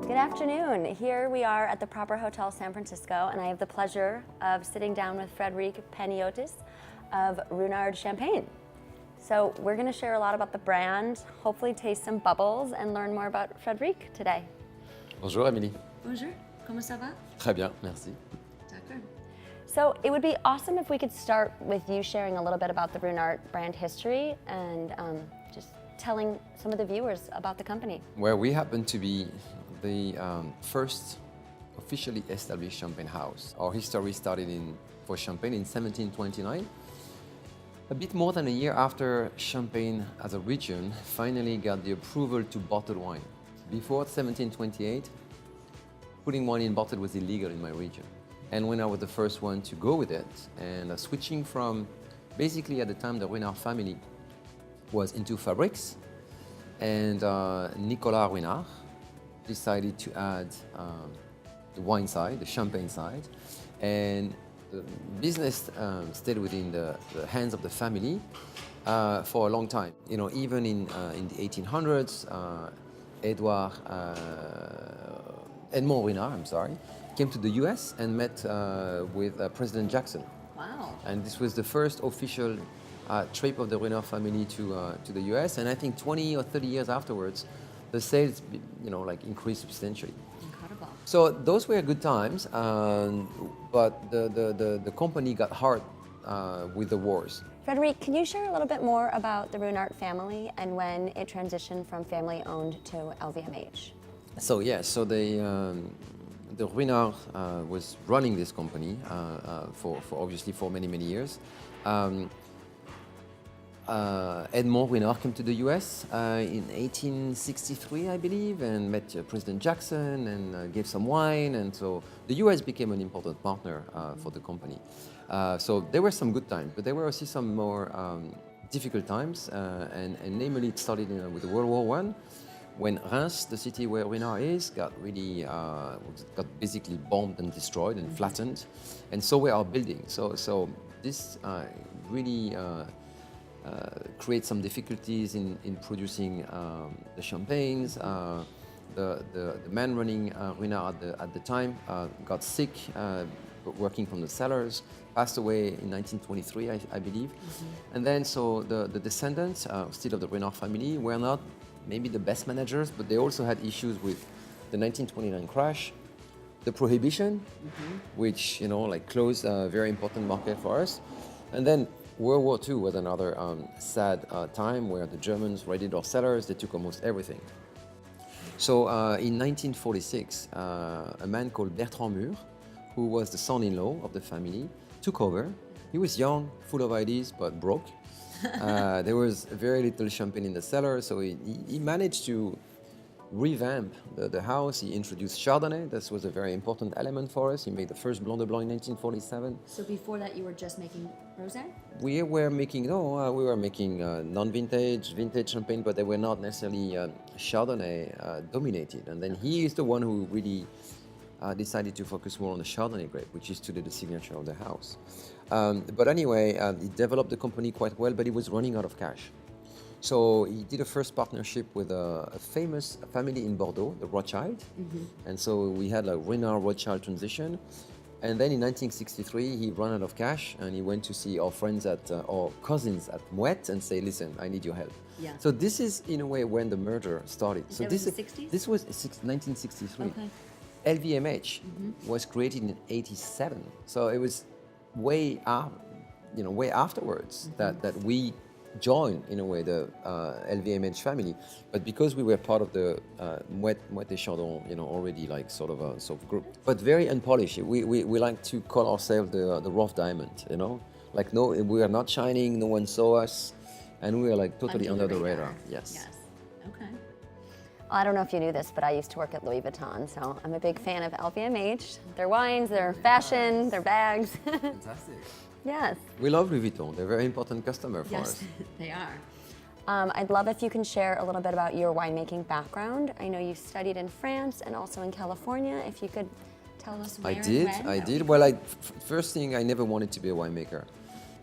Good afternoon. Here we are at the Proper Hotel San Francisco, and I have the pleasure of sitting down with Frédéric Panaiotis of Ruinart Champagne. So we're going to share a lot about the brand, hopefully taste some bubbles, and learn more about Frédéric today. Bonjour Amélie. Bonjour. Comment ça va? Très bien, merci. D'accord. So it would be awesome if we could start with you sharing a little bit about the Ruinart brand history and just telling some of the viewers about the company. Well, we happen to be the first officially established champagne house. Our history started for Champagne in 1729. A bit more than a year after Champagne as a region finally got the approval to bottle wine. Before 1728, putting wine in bottle was illegal in my region. And when I was the first one to go with it, and switching from, basically at the time the Ruinart family was into fabrics, and Nicolas Ruinart decided to add the wine side, the champagne side, and the business stayed within the hands of the family for a long time. You know, even in the 1800s, Edmond Ruinart, came to the US and met with President Jackson. Wow. And this was the first official trip of the Ruinart family to the US. And I think 20 or 30 years afterwards, the sales, increased substantially. Incredible. So those were good times, but the company got hard with the wars. Frédéric, can you share a little bit more about the Ruinart family and when it transitioned from family-owned to LVMH? So the Ruinart was running this company for obviously for many years. Edmond Ruinart came to the US in 1863, I believe, and met President Jackson and gave some wine. And so the US became an important partner for the company. So there were some good times, but there were also some more difficult times. And namely, it started with World War I, when Reims, the city where Ruinart is, got basically bombed and destroyed and flattened. And so were our buildings. So this really create some difficulties in producing the champagnes. The man running Ruinart at the time got sick, working from the cellars, passed away in 1923, I believe. And then so the descendants, still of the Ruinart family, were not maybe the best managers, but they also had issues with the 1929 crash, the prohibition, which closed a very important market for us, and then World War II was another sad time where the Germans raided our cellars. They took almost everything. So in 1946, a man called Bertrand Mur, who was the son-in-law of the family, took over. He was young, full of ideas, but broke. There was very little champagne in the cellar, so he managed to revamp the house. He introduced Chardonnay. This was a very important element for us. He made the first Blanc de Blanc in 1947. So before that, you were just making rosé? We were making non-vintage, vintage champagne, but they were not necessarily Chardonnay dominated. And then he is the one who really decided to focus more on the Chardonnay grape, which is today the signature of the house. But anyway, he developed the company quite well, but he was running out of cash. So he did a first partnership with a famous family in Bordeaux, the Rothschild. And so we had a Ruinart Rothschild transition. And then in 1963, he ran out of cash and he went to see our friends our cousins at Moet and say, listen, I need your help. Yeah. So this is in a way when the merger started. So this was the 60s? This was 1963. Okay. LVMH was created in 87. So it was way afterwards that we joined, in a way, the LVMH family. But because we were part of the Moet et Chandon, already sort of group. But very unpolished. We like to call ourselves the rough diamond, No, we are not shining, no one saw us, and we were totally under the radar. Yes. Okay. Well, I don't know if you knew this, but I used to work at Louis Vuitton, so I'm a big fan of LVMH. Their wines, their fashion, their bags. Fantastic. Yes. We love Louis Vuitton. They're a very important customer for us. Yes, they are. I'd love if you can share a little bit about your winemaking background. I know you studied in France and also in California. If you could tell us where I did. Well, first thing, I never wanted to be a winemaker.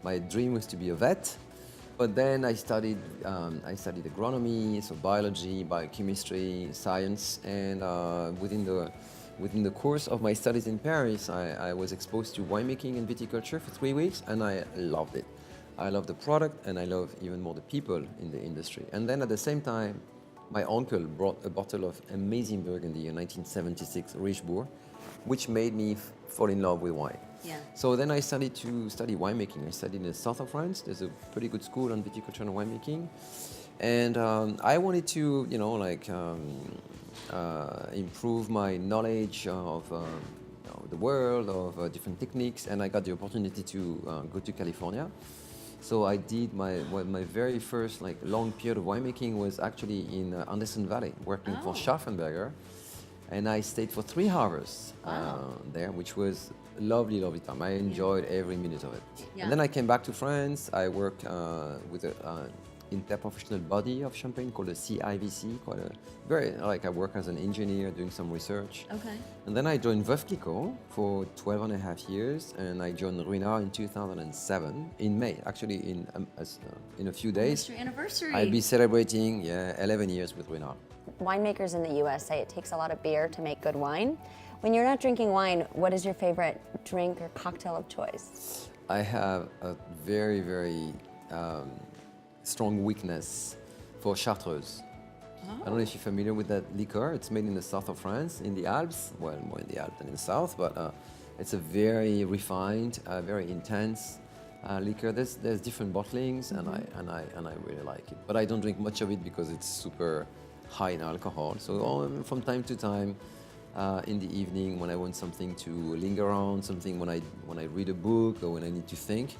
My dream was to be a vet. But then I studied agronomy, so biology, biochemistry, science, and within the course of my studies in Paris, I was exposed to winemaking and viticulture for 3 weeks, and I loved it. I love the product, and I love even more the people in the industry. And then at the same time, my uncle brought a bottle of amazing Burgundy in 1976, Richebourg, which made me fall in love with wine. Yeah. So then I started to study winemaking. I studied in the south of France. There's a pretty good school on viticulture and winemaking. And I wanted to, improve my knowledge of the world, of different techniques. And I got the opportunity to go to California. So I did my very first long period of winemaking was actually in Anderson Valley, working for Schaffenberger. And I stayed for 3 hours there, which was a lovely, lovely time. I enjoyed every minute of it. Yeah. And then I came back to France. I worked with an interprofessional body of Champagne called the CIVC. I work as an engineer doing some research. Okay. And then I joined Veuve Clicquot for 12 and a half years, and I joined Ruinart in 2007, in May, actually in a few days. Your anniversary. I'll be celebrating 11 years with Ruinart. Winemakers in the US say it takes a lot of beer to make good wine. When you're not drinking wine, what is your favorite drink or cocktail of choice? I have a very, very strong weakness for Chartreuse. I don't know if you're familiar with that liqueur. It's made in the south of France, in the Alps. Well, more in the Alps than in the south, but it's a very refined, very intense liquor. There's different bottlings, and I really like it. But I don't drink much of it because it's super high in alcohol. So from time to time, in the evening, when I want something to linger on, something when I read a book or when I need to think,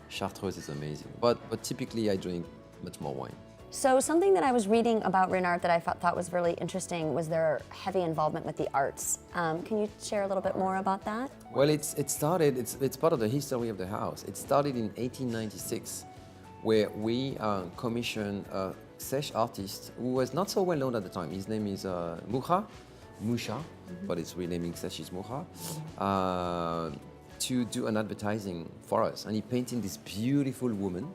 Chartreuse is amazing. But typically, I drink much more wine. So something that I was reading about Ruinart that I thought was really interesting was their heavy involvement with the arts. Can you share a little bit more about that? Well, it's part of the history of the house. It started in 1896, where we commissioned a Sèche artist who was not so well known at the time. His name is Musha, but it's renaming Sèche is Moura, to do an advertising for us. And he painted this beautiful woman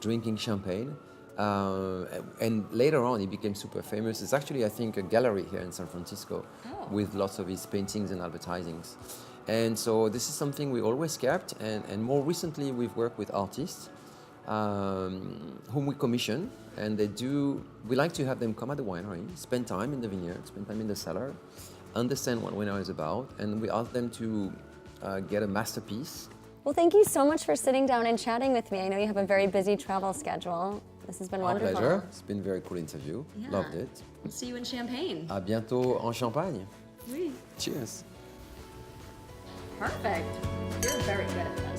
drinking champagne. And later on, he became super famous. There's actually, I think, a gallery here in San Francisco with lots of his paintings and advertisings. And so this is something we always kept. And more recently, we've worked with artists whom we commission. And we like to have them come at the winery, spend time in the vineyard, spend time in the cellar, understand what Ruinart is about. And we ask them to get a masterpiece. Well, thank you so much for sitting down and chatting with me. I know you have a very busy travel schedule. This has been wonderful. My pleasure. It's been a very cool interview. Yeah. Loved it. We'll see you in Champagne. À bientôt en Champagne. Oui. Cheers. Perfect. You're very good at that.